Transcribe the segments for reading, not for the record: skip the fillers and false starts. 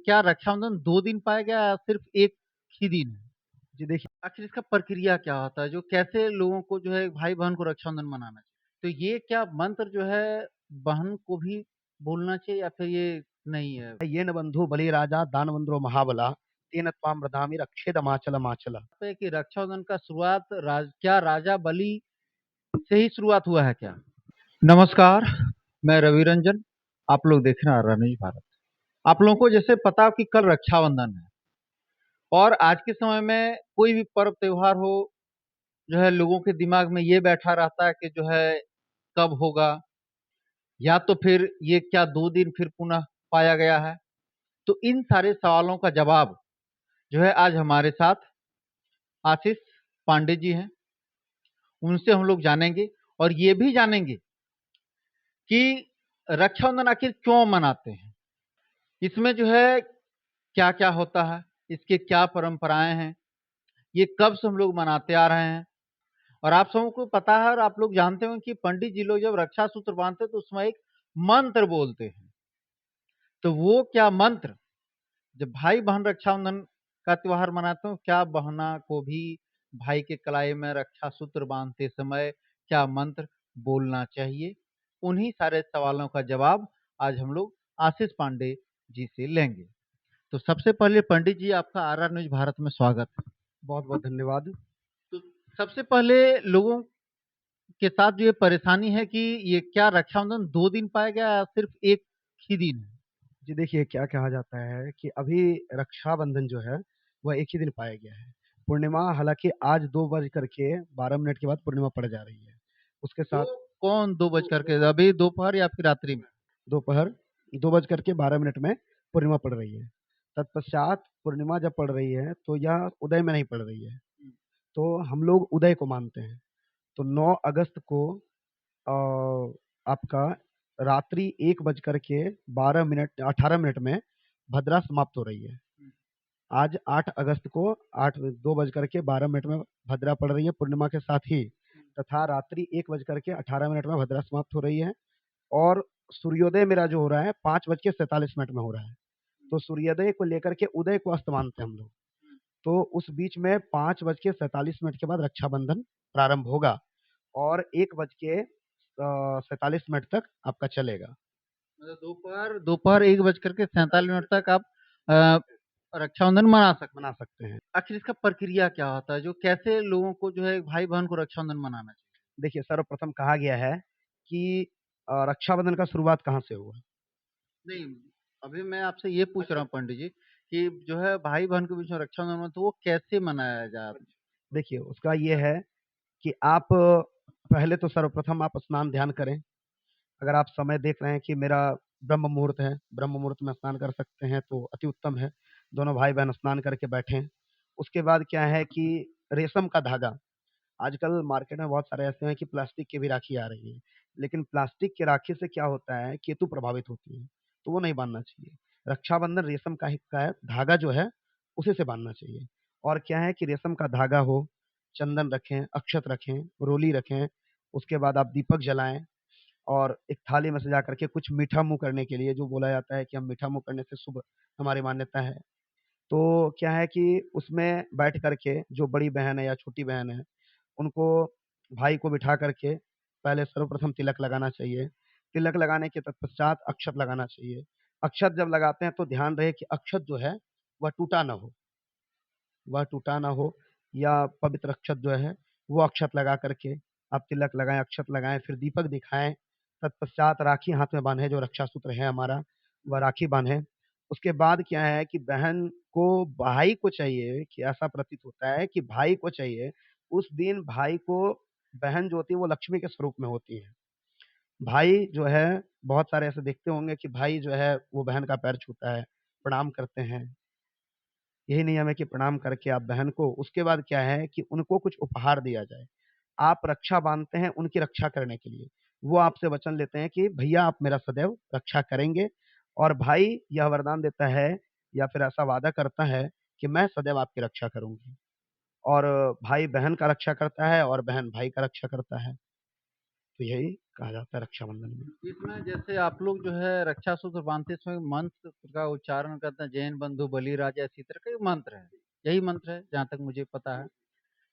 क्या रक्षाबंधन 2 दिन पाएगा या सिर्फ़ 1 ही दिन है? जी देखिए, आखिर इसका प्रक्रिया क्या होता है? जो कैसे लोगों को जो है भाई-बहन को रक्षाबंधन मनाना चाहिए? तो ये क्या मंत्र जो है बहन को भी बोलना चाहिए या फिर ये नहीं है? येन बंधु बलिराजा दानवंद्रो महाबला तेन त्वां वदामि रक्षेदमाचलमाचल। पे कि रक्षाबंधन का शुरुआत क्या राजा बलि से ही शुरुआत हुआ है क्या? नमस्कार, मैं रवि रंजन, आप लोग देख रहे हैं आर्या न्यूज़ भारत। आप लोगों को जैसे पता हो कि कल रक्षाबंधन है और आज के समय में कोई भी पर्व त्योहार हो, जो है लोगों के दिमाग में ये बैठा रहता है कि जो है कब होगा या तो फिर ये क्या 2 दिन फिर पुनः पाया गया है? तो इन सारे सवालों का जवाब जो है आज हमारे साथ आशीष पांडे जी हैं, उनसे हम लोग जानेंगे और ये भी जानेंगे कि रक्षाबंधन आखिर क्यों मनाते हैं? इसमें जो है क्या-क्या होता है? इसके क्या परंपराएँ हैं? ये कब से हम लोग मनाते आ रहे हैं? और आप सबों को पता है और आप लोग जानते होंगे कि पंडित जी लोग जब रक्षा सूत्र बाँधते हैं तो उसमें एक मंत्र बोलते हैं। तो वो क्या मंत्र जब भाई-बहन रक्षाबंधन का त्योहार मनाते हो, क्या बहना को भी भाई के कलाई में रक्षा सूत्र बाँधते समय क्या मंत्र बोलना चाहिए? उन्हीं सारे सवालों का जवाब आज हम लोग आशीष पांडे जी से लेंगे। तो सबसे पहले पंडित जी आपका आर.आर. न्यूज़ भारत में स्वागत है। बहुत-बहुत धन्यवाद। तो सबसे पहले लोगों के साथ जो ये परेशानी है कि ये क्या रक्षाबंधन 2 दिन पाएगा या सिर्फ़ 1 ही दिन है? जी देखिए, क्या कहा जाता है कि अभी रक्षाबंधन जो है, वह एक ही दिन पाया गया है। पूर्णिमा हालाँकि आज 2 बज कर के 12 मिनट के बाद पूर्णिमा पड़ जा रही है। उसके तो साथ कौन 2 बज कर के अभी दोपहर या फिर रात्रि में? दोपहर 2 बज कर के 12 मिनट में पूर्णिमा पड़ रही है। तत्पश्चात पूर्णिमा जब पड़ रही है, तो यह उदय में नहीं पड़ रही है। हुँ। तो हम लोग उदय को मानते हैं। तो 9 अगस्त को आपका रात्रि 1 बज कर के 12 मिनट 18 मिनट में भद्रा समाप्त हो रही है। हुँ। आज 8 अगस्त को 2 बज कर के 12 मिनट में भद्रा पड़ रही है पूर्णिमा के साथ ही तथा रात्रि 1 बज कर के 18 मिनट में भद्रा समाप्त हो रही है और सूर्योदय मेरा जो हो रहा है 5 बज के 47 मिनट में हो रहा है। तो सूर्योदय को लेकर के उदय को अस्त मानते हैं हम लोग। तो उस बीच में 5 बज के 47 मिनट के बाद रक्षाबंधन प्रारंभ होगा और 1 बज के 47 मिनट तक आपका चलेगा। मतलब दोपहर दोपहर 1 बज कर के 47 मिनट तक आप अ, रक्षाबंधन मना सकते मना हैं। सकते हैं। आखिर इसका प्रक्रिया क्या होता है? जो कैसे लोगों को जो है भाई-बहन को रक्षाबंधन मनाना चाहिए? देखिए सर्वप्रथम कहा गया है कि रक्षाबंधन का शुरुआत कहाँ से हुआ? नहीं, अभी मैं आपसे ये पूछ रहा हूँ पंडित जी कि जो है भाई-बहन के बीच में रक्षाबंधन तो वो कैसे मनाया जाता है? देखिए उसका ये है कि आप पहले तो सर्वप्रथम आप स्नान ध्यान करें। अगर आप समय देख रहे हैं कि मेरा ब्रह्म मुहूर्त है, ब्रह्म मुहूर्त में स्नान कर सकते हैं तो अति उत्तम है। दोनों भाई-बहन स्नान करके बैठें। उसके बाद क्या है कि रेशम का धागा आजकल मार्केट में बहुत सारे ऐसे हैं कि प्लास्टिक की भी राखी आ रही है। लेकिन प्लास्टिक की राखी से क्या होता है, केतु प्रभावित होती है, तो वो नहीं बाँधना चाहिए। रक्षाबंधन रेशम का ही का है, धागा जो है उसी से बाँधना चाहिए। और क्या है कि रेशम का धागा हो, चंदन रखें, अक्षत रखें, रोली रखें, उसके बाद आप दीपक जलाएँ और एक थाली में सजा करके कुछ मीठा मुँह करने के लिए जो बोला जाता है कि हम मीठा मुँह करने से शुभ हमारी मान्यता है। तो क्या है कि उसमें बैठ कर के जो बड़ी बहन है या छोटी बहन है उनको भाई को बिठा करके पहले सर्वप्रथम तिलक लगाना चाहिए। तिलक लगाने के तत्पश्चात अक्षत लगाना चाहिए। अक्षत जब लगाते हैं तो ध्यान रहे कि अक्षत जो है वह टूटा ना हो या पवित्र अक्षत जो है वो अक्षत लगा करके आप तिलक लगाएँ, अक्षत लगाएँ, फिर दीपक दिखाएँ। तत्पश्चात राखी हाथ में बाँधें, जो रक्षा सूत्र है हमारा, वह राखी बाँधें। उसके बाद क्या है कि बहन को भाई को चाहिए कि ऐसा प्रतीत होता है कि भाई को चाहिए, उस दिन भाई को बहन जो होती है वो लक्ष्मी के स्वरूप में होती है। भाई जो है बहुत सारे ऐसे देखते होंगे कि भाई जो है वो बहन का पैर छूता है, प्रणाम करते हैं। यही नियम है कि प्रणाम करके आप बहन को उसके बाद क्या है कि उनको कुछ उपहार दिया जाए। आप रक्षा बाँधते हैं उनकी रक्षा करने के लिए। वो आपसे वचन लेते हैं कि भैया आप मेरा सदैव रक्षा करेंगे और भाई यह वरदान देता है या फिर ऐसा वादा करता है कि मैं सदैव आपकी रक्षा करूँगी। और भाई बहन का रक्षा करता है और बहन भाई का रक्षा करता है। तो यही कहा जाता है रक्षाबंधन में। इसमें जैसे आप लोग जो है रक्षा सूत्र बांधते समय मंत्र का उच्चारण करते हैं, जैन बंधु बलिराजा, इसी तरह का मंत्र है, यही मंत्र है जहाँ तक मुझे पता है।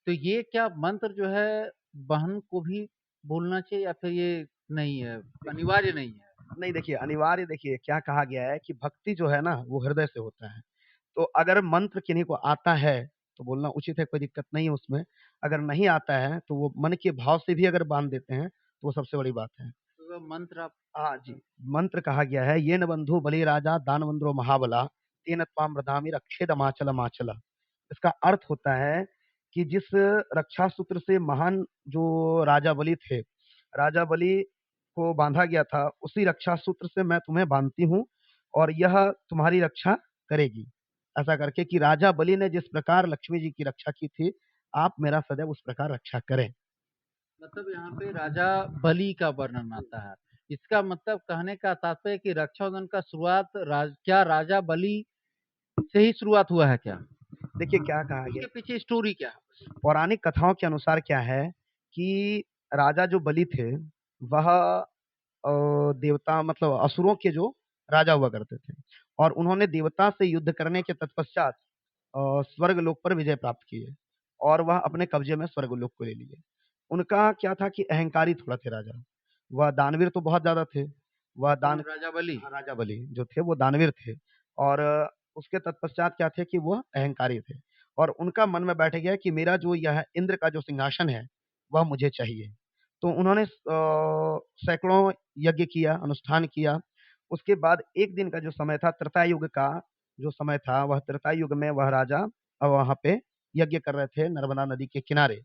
तो ये क्या मंत्र जो है बहन को भी बोलना चाहिए या फिर ये नहीं है, देखिए अनिवार्य नहीं है? नहीं, देखिए अनिवार्य, देखिए क्या कहा गया है कि भक्ति जो है ना वो हृदय से होता है। तो अगर मंत्र किन्हीं को आता है तो बोलना उचित है, कोई दिक्कत नहीं है उसमें। अगर नहीं आता है तो वो मन के भाव से भी अगर बाँध देते हैं तो वो सबसे बड़ी बात है। तो वो मंत्र आप हाँ जी, मंत्र कहा गया है, येन बंधु बलिराजा दानवंद्रो महाबला तेन त्वां वदामि रक्षेदमाचलमाचल। इसका अर्थ होता है कि जिस रक्षा सूत्र से महान जो राजा बलि थे, राजा बलि को बाँधा गया था, उसी रक्षा सूत्र से मैं तुम्हें बाँधती हूँ और यह तुम्हारी रक्षा करेगी। ऐसा करके कि राजा बलि ने जिस प्रकार लक्ष्मी जी की रक्षा की थी, आप मेरा सदैव उस प्रकार रक्षा करें। मतलब यहाँ पे राजा बलि का वर्णन आता है। इसका मतलब कहने का तात्पर्य है कि रक्षाबंधन का शुरुआत क्या राजा बलि से ही शुरुआत हुआ है क्या? देखिए क्या कहा गया, इसके पीछे स्टोरी क्या है? पौराणिक कथाओं के अनुसार क्या है कि राजा जो बलि थे, वह देवता मतलब असुरों के जो राजा हुआ करते थे और उन्होंने देवता से युद्ध करने के तत्पश्चात स्वर्गलोक पर विजय प्राप्त की है और वह अपने कब्जे में स्वर्गलोक को ले लिए। उनका क्या था कि अहंकारी थोड़ा थे राजा। वह दानवीर तो बहुत ज़्यादा थे। वह दान कौन, राजा बलि? हाँ, राजा बलि जो थे वो दानवीर थे और उसके तत्पश्चात क्या थे कि वो अहंकारी थे और उनका मन में बैठ गया कि मेरा जो यह इंद्र का जो सिंहासन है, वह मुझे चाहिए। तो उन्होंने सैकड़ों यज्ञ किया, अनुष्ठान किया। उसके बाद एक दिन का जो समय था, त्रेता युग का जो समय था, वह त्रेता युग में वह राजा वहाँ पे यज्ञ कर रहे थे नर्मदा नदी के किनारे।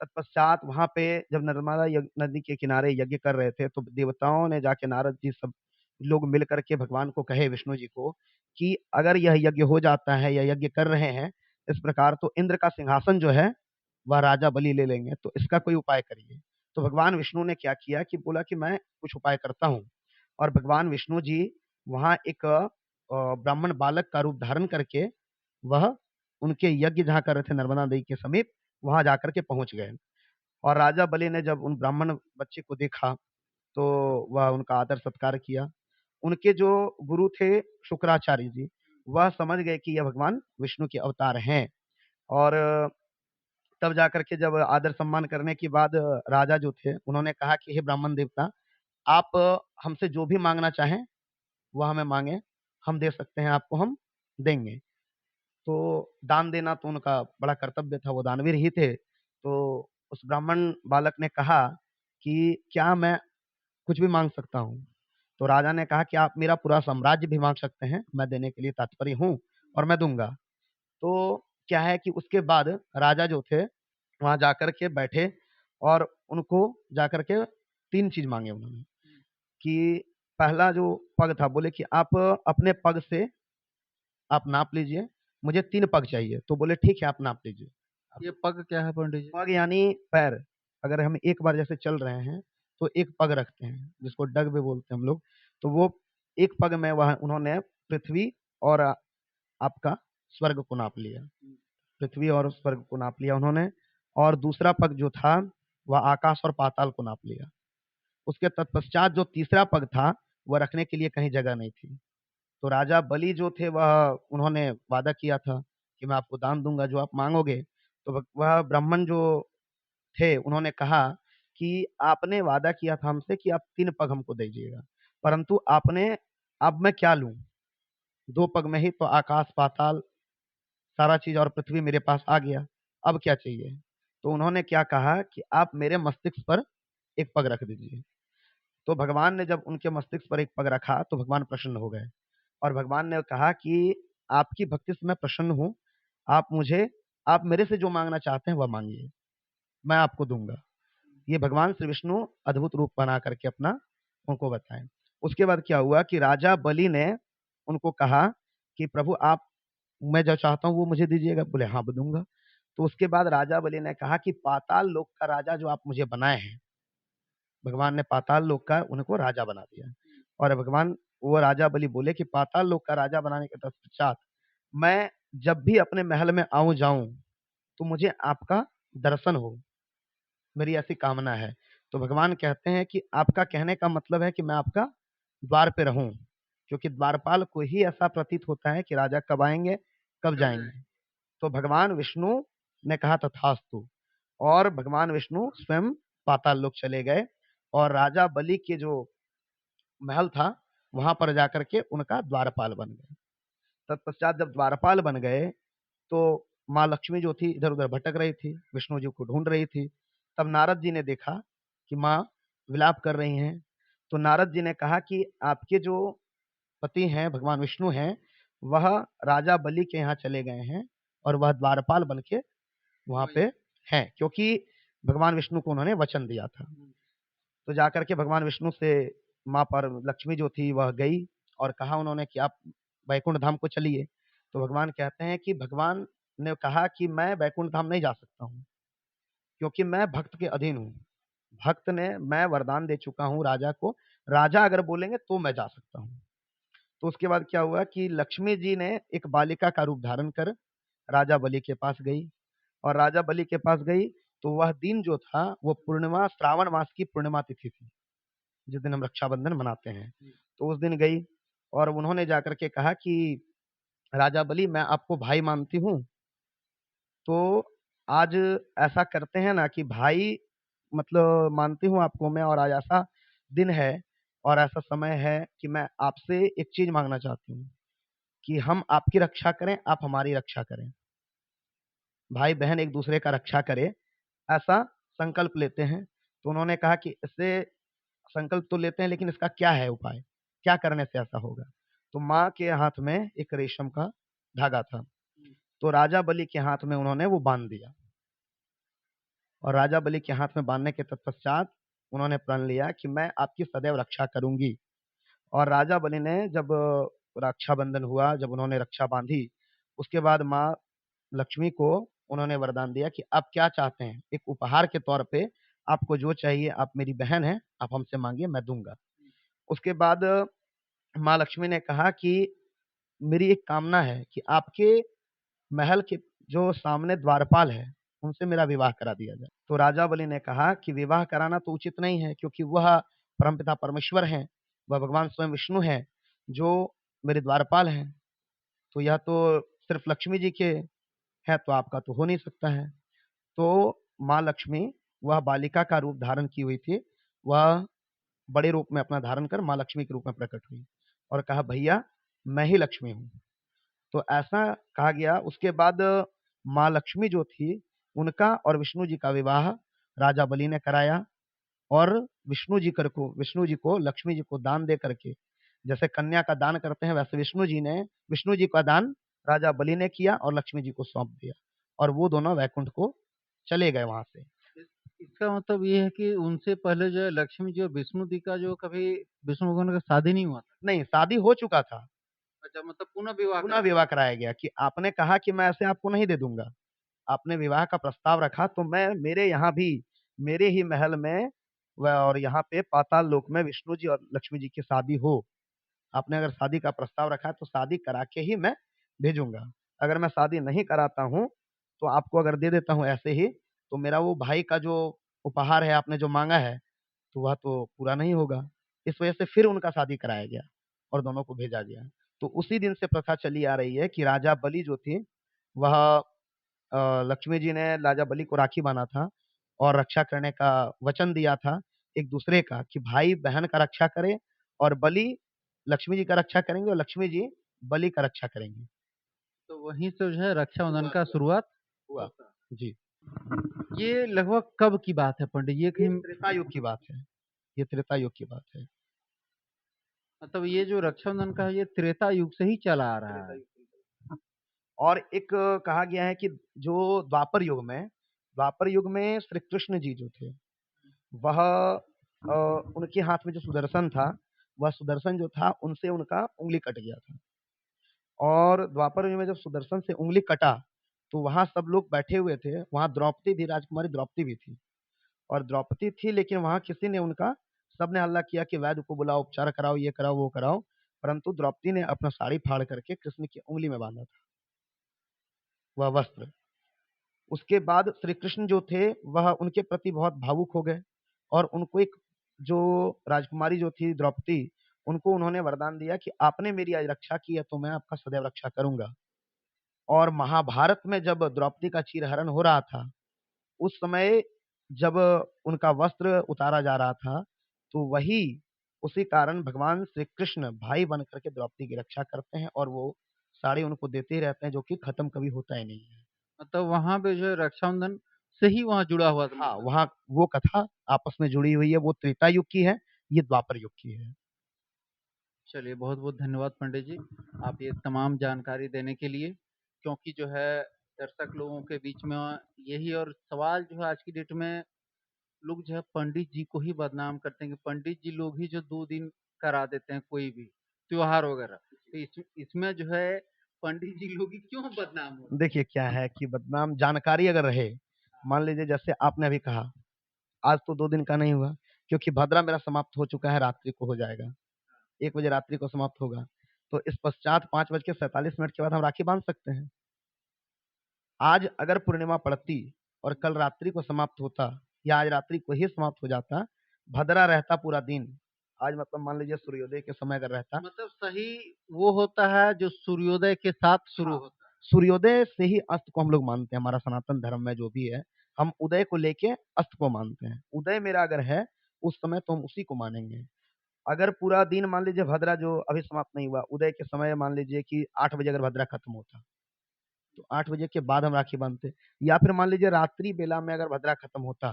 तत्पश्चात वहाँ पे जब नर्मदा नदी के किनारे यज्ञ कर रहे थे, तो देवताओं ने जाके नारद जी सब लोग मिल कर के भगवान को कहे, विष्णु जी को, कि अगर यह यज्ञ हो जाता है या यज्ञ कर रहे हैं इस प्रकार, तो इंद्र का सिंहासन जो है वह राजा बलि ले लेंगे, तो इसका कोई उपाय करिए। तो भगवान विष्णु ने क्या किया कि बोला कि मैं कुछ उपाय करता हूँ और भगवान विष्णु जी वहाँ एक ब्राह्मण बालक का रूप धारण करके वह उनके यज्ञ जहाँ कर रहे थे नर्मदा नदी के समीप, वहाँ जाकर के पहुँच गए। और राजा बलि ने जब उन ब्राह्मण बच्चे को देखा, तो वह उनका आदर-सत्कार किया। उनके जो गुरु थे शुक्राचार्य जी, वह समझ गए कि यह भगवान विष्णु के अवतार हैं और तब जाकर के जब आदर-सम्मान करने के बाद राजा जो थे, उन्होंने कहा कि हे ब्राह्मण देवता, आप हमसे जो भी माँगना चाहें, वह हमें माँगे, हम दे सकते हैं आपको, हम देंगे। तो दान देना तो उनका बड़ा कर्तव्य था, वो दानवीर ही थे। तो उस ब्राह्मण बालक ने कहा कि क्या मैं कुछ भी माँग सकता हूँ? तो राजा ने कहा कि आप मेरा पूरा साम्राज्य भी माँग सकते हैं, मैं देने के लिए तात्पर्य हूँ और मैं दूँगा। तो क्या है कि उसके बाद राजा जो थे, वहाँ जाकर के बैठे और उनको जाकर के 3 चीज़ माँगे उन्होंने कि पहला जो पग था, बोले कि आप अपने पग से आप नाप लीजिए, मुझे 3 पग चाहिए। तो बोले ठीक है, आप नाप लीजिए। ये पग क्या है पंडित जी? पग यानी पैर। अगर हम एक बार जैसे चल रहे हैं, तो एक पग रखते हैं, जिसको डग भी बोलते हैं हम लोग। तो वो एक पग में वह उन्होंने पृथ्वी और आपका स्वर्ग को नाप लिया। पृथ्वी और स्वर्ग को नाप लिया उन्होंने और दूसरा पग जो था, वह आकाश और पाताल को नाप लिया। उसके तत्पश्चात जो तीसरा पग था, वह रखने के लिए कहीं जगह नहीं थी। तो राजा बलि जो थे वह उन्होंने वादा किया था कि मैं आपको दान दूँगा जो आप माँगोगे। तो वह ब्राह्मण जो थे उन्होंने कहा कि आपने वादा किया था हमसे कि आप 3 पग हमको दीजिएगा, परंतु आपने अब मैं क्या लूँ? 2 पग में ही तो आकाश, पाताल सारा चीज़ और पृथ्वी मेरे पास आ गया, अब क्या चाहिए? तो उन्होंने क्या कहा कि आप मेरे मस्तिष्क पर 1 पग रख दीजिए। तो भगवान ने जब उनके मस्तिष्क पर 1 पग रखा, तो भगवान प्रसन्न हो गए और भगवान ने कहा कि आपकी भक्ति से मैं प्रसन्न हूँ, आप मेरे से जो माँगना चाहते हैं वह माँगिए, मैं आपको दूँगा। ये भगवान श्री विष्णु अद्भुत रूप बना करके अपना उनको बताएँ। उसके बाद क्या हुआ कि राजा बलि ने उनको कहा कि प्रभु आप मैं जो चाहता हूँ वो मुझे दीजिएगा? बोले हाँ, मैं दूँगा। तो उसके बाद राजा बलि ने कहा कि पाताल लोक का राजा जो आप मुझे बनाए हैं, भगवान ने पाताल लोक का उनको राजा बना दिया। और भगवान वो राजा बलि बोले कि पाताल लोक का राजा बनाने के तत्पश्चात मैं जब भी अपने महल में आऊँ-जाऊँ, तो मुझे आपका दर्शन हो, मेरी ऐसी कामना है। तो भगवान कहते हैं कि आपका कहने का मतलब है कि मैं आपका द्वार पे रहूं, क्योंकि द्वारपाल को ही ऐसा प्रतीत होता है कि राजा कब आएंगे, कब जाएंगे। तो भगवान विष्णु ने कहा तथास्तु, और भगवान विष्णु स्वयं पाताल लोक चले गए और राजा बलि के जो महल था वहां पर जाकर के उनका द्वारपाल बन गए। तत्पश्चात जब द्वारपाल बन गए तो माँ लक्ष्मी जो थी इधर उधर भटक रही थी, विष्णु जी को ढूंढ रही थी। तब नारद जी ने देखा कि माँ विलाप कर रही हैं। तो नारद जी ने कहा कि आपके जो पति हैं भगवान विष्णु हैं, वह राजा बलि के यहाँ चले गए हैं और वह द्वारपाल बन के वहां पे हैं, क्योंकि भगवान विष्णु को उन्होंने वचन दिया था। तो जाकर के भगवान विष्णु से माँ पर लक्ष्मी जो थी वह गई और कहा उन्होंने कि आप वैकुंठ धाम को चलिए। तो भगवान कहते हैं कि भगवान ने कहा कि मैं वैकुंठ धाम नहीं जा सकता हूँ, क्योंकि मैं भक्त के अधीन हूँ। भक्त ने मैं वरदान दे चुका हूँ राजा को, राजा अगर बोलेंगे तो मैं जा सकता हूँ। तो उसके बाद क्या हुआ कि लक्ष्मी जी ने एक बालिका का रूप धारण कर राजा बलि के पास गई, और राजा बलि के पास गई तो वह दिन जो था वो पूर्णिमा, श्रावण मास की पूर्णिमा तिथि थी, जिस दिन हम रक्षाबंधन मनाते हैं। तो उस दिन गई और उन्होंने जाकर के कहा कि राजा बलि मैं आपको भाई मानती हूँ, तो आज ऐसा करते हैं ना कि भाई मतलब मानती हूँ आपको मैं, और आज ऐसा दिन है और ऐसा समय है कि मैं आपसे एक चीज मांगना चाहती हूँ कि हम आपकी रक्षा करें, आप हमारी रक्षा करें, भाई बहन एक दूसरे का रक्षा करें, ऐसा संकल्प लेते हैं। तो उन्होंने कहा कि इससे संकल्प तो लेते हैं लेकिन इसका क्या है उपाय, क्या करने से ऐसा होगा। तो माँ के हाथ में एक रेशम का धागा था, तो राजा बलि के हाथ में उन्होंने वो बांध दिया, और राजा बलि के हाथ में बांधने के तत्पश्चात उन्होंने प्रण लिया कि मैं आपकी सदैव रक्षा करूंगी। और राजा बलि ने जब रक्षाबंधन हुआ, जब उन्होंने रक्षा बांधी, उसके बाद माँ लक्ष्मी को उन्होंने वरदान दिया कि आप क्या चाहते हैं, एक उपहार के तौर पे आपको जो चाहिए, आप मेरी बहन हैं, आप हमसे मांगिए मैं दूंगा। उसके बाद माँ लक्ष्मी ने कहा कि मेरी एक कामना है कि आपके महल के जो सामने द्वारपाल है उनसे मेरा विवाह करा दिया जाए। तो राजा बलि ने कहा कि विवाह कराना तो उचित नहीं है, क्योंकि वह परमपिता परमेश्वर हैं, वह भगवान स्वयं विष्णु हैं जो मेरे द्वारपाल हैं। तो यह तो सिर्फ लक्ष्मी जी के है, तो आपका तो हो नहीं सकता है। तो माँ लक्ष्मी वह बालिका का रूप धारण की हुई थी, वह बड़े रूप में अपना धारण कर माँ लक्ष्मी के रूप में प्रकट हुई और कहा भैया मैं ही लक्ष्मी हूँ। तो ऐसा कहा गया। उसके बाद माँ लक्ष्मी जो थी उनका और विष्णु जी का विवाह राजा बलि ने कराया, और विष्णु जी को लक्ष्मी जी को दान दे करके, जैसे कन्या का दान करते हैं वैसे विष्णु जी का दान राजा बलि ने किया और लक्ष्मी जी को सौंप दिया, और वो दोनों वैकुंठ को चले गए वहां से। इसका मतलब ये है कि उनसे पहले जो है लक्ष्मी जी और विष्णु जी का जो कभी विष्णु भगवान का शादी नहीं हुआ था। नहीं, शादी हो चुका था, अच्छा, मतलब पुनः विवाह पुनः कराया। विवाह कराया गया कि आपने कहा कि मैं ऐसे आपको नहीं दे दूंगा, आपने विवाह का प्रस्ताव रखा तो मैं मेरे यहाँ भी, मेरे ही महल में और यहाँ पे पाताल लोक में विष्णु जी और लक्ष्मी जी की शादी हो। आपने अगर शादी का प्रस्ताव रखा है तो शादी करा के ही मैं भेजूंगा। अगर मैं शादी नहीं कराता हूँ तो आपको अगर दे देता हूँ ऐसे ही, तो मेरा वो भाई का जो उपहार है आपने जो मांगा है तो वह तो पूरा नहीं होगा। इस वजह से फिर उनका शादी कराया गया और दोनों को भेजा गया। तो उसी दिन से प्रथा चली आ रही है कि राजा बलि जो थी वह लक्ष्मी जी ने राजा बलि को राखी बांधा था और रक्षा करने का वचन दिया था एक दूसरे का, कि भाई बहन का रक्षा करे, और बलि लक्ष्मी जी का रक्षा करेंगे और लक्ष्मी जी बलि का रक्षा करेंगी। तो वहीं से जो है रक्षाबंधन का शुरुआत हुआ होता जी। है। ये लगभग कब की बात है पंडित? ये ये कहीं त्रेता युग की बात है, ये त्रेता युग की बात है। मतलब ये जो रक्षाबंधन का है ये त्रेता युग से ही चला आ रहा है। और एक कहा गया है कि जो द्वापर युग में श्री कृष्ण जी जो थे वह उनके हाथ में जो सुदर्शन था, वह सुदर्शन जो था उनसे उनका उंगली कट गया था। और द्वापर युग में जब सुदर्शन से उंगली कटा तो वहां सब लोग बैठे हुए थे, वहां द्रौपदी भी, राजकुमारी द्रौपदी भी थी, और द्रौपदी थी लेकिन वहां किसी ने उनका, सबने हल्ला किया कि वैद्य को बुलाओ, उपचार कराओ, ये कराओ वो कराओ, परंतु द्रौपदी ने अपना साड़ी फाड़ करके कृष्ण की उंगली में बांधा था वह वस्त्र। उसके बाद श्री कृष्ण जो थे वह उनके प्रति बहुत भावुक हो गए और उनको एक जो राजकुमारी जो थी द्रौपदी, उनको उन्होंने वरदान दिया कि आपने मेरी आज रक्षा की है, तो मैं आपका सदैव रक्षा करूँगा। और महाभारत में जब द्रौपदी का चीरहरण हो रहा था, उस समय जब उनका वस्त्र उतारा जा रहा था, तो उसी कारण भगवान श्री कृष्ण भाई बन करके द्रौपदी की रक्षा करते हैं और वो साड़ी उनको देते ही रहते हैं, जो कि खत्म कभी होता ही नहीं है। मतलब वहाँ पे जो है रक्षाबंधन से ही वहाँ जुड़ा हुआ था हाँ, मतलब। वहाँ वो कथा आपस में जुड़ी हुई है, वो त्रेता युग की है, ये द्वापर युग की है। चलिए बहुत-बहुत धन्यवाद पंडित जी, आप ये तमाम जानकारी देने के लिए। क्योंकि जो है दर्शक लोगों के बीच में यही और सवाल जो है आज की डेट में लोग जो है पंडित जी को ही बदनाम करते हैं कि पंडित जी लोग ही जो 2 दिन करा देते हैं कोई भी त्योहार वगैरह। तो इसमें जो है पंडित जी लोग ही क्यों बदनाम होते हैं? देखिए क्या है कि बदनाम जानकारी अगर रहे, मान लीजिए जैसे आपने अभी कहा, आज तो 2 दिन का नहीं हुआ, क्योंकि भद्रा मेरा समाप्त हो चुका है, रात्रि को हो जाएगा। 1 बजे रात्रि को समाप्त होगा। तो इस पश्चात 5:47 के बाद हम राखी बाँध सकते हैं। आज अगर पूर्णिमा पड़ती और कल रात्रि को समाप्त होता या आज रात्रि को ही समाप्त हो जाता, भद्रा रहता पूरा दिन। आज मतलब मान लीजिए सूर्योदय के समय अगर रहता। मतलब सही वो होता है जो सूर्योदय के साथ शुरू हाँ, होता है। सूर्योदय से ही अस्त को हम लोग मानते हैं, हमारा सनातन धर्म में जो भी है, हम उदय को लेके अस्त को मानते हैं। उदय मेरा अगर है, उस समय तो हम उसी को मानेंगे। अगर पूरा दिन मान लीजिए भद्रा जो अभी समाप्त नहीं हुआ, उदय के समय मान लीजिए कि 8 बजे अगर भद्रा खत्म होता, तो 8 बजे के बाद हम राखी बाँधते। या फिर मान लीजिए रात्रि बेला में अगर भद्रा खत्म होता,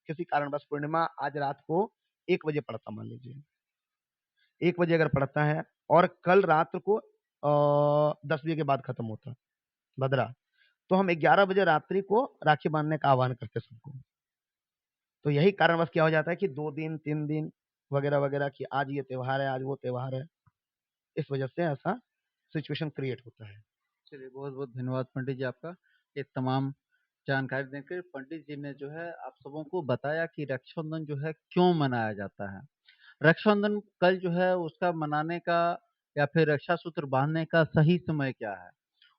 किसी कारणवश पूर्णिमा आज रात को 1 बजे पड़ता मान लीजिए, 1 बजे अगर पड़ता है और कल रात को 10 बजे के बाद खत्म होता भद्रा, तो हम 11 बजे रात्रि को राखी बाँधने का आह्वान करते सबको। तो यही कारणवश क्या हो जाता है कि 2 दिन, 3 दिन वगैरह-वगैरह कि आज ये त्योहार है, आज वो त्योहार है। इस वजह से ऐसा सिचुएशन क्रिएट होता है। चलिए बहुत-बहुत धन्यवाद पंडित जी आपका। ये तमाम जानकारी देकर पंडित जी ने जो है आप सबों को बताया कि रक्षाबंधन जो है क्यों मनाया जाता है। रक्षाबंधन कल जो है उसका मनाने का या फिर रक्षा सूत्र बाँधने का सही समय क्या है?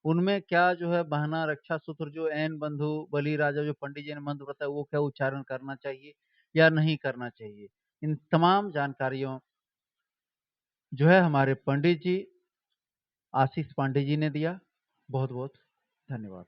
उनमें क्या जो है बहना रक्षा सूत्र जो ऐन बंधु बलि राजा जो पंडित जी ने मंत्र बताया वो क्या उच्चारण करना चाहिए या नहीं करना चाहिए? इन तमाम जानकारियों जो है हमारे पंडित जी आशीष पांडे जी ने दिया। बहुत-बहुत धन्यवाद।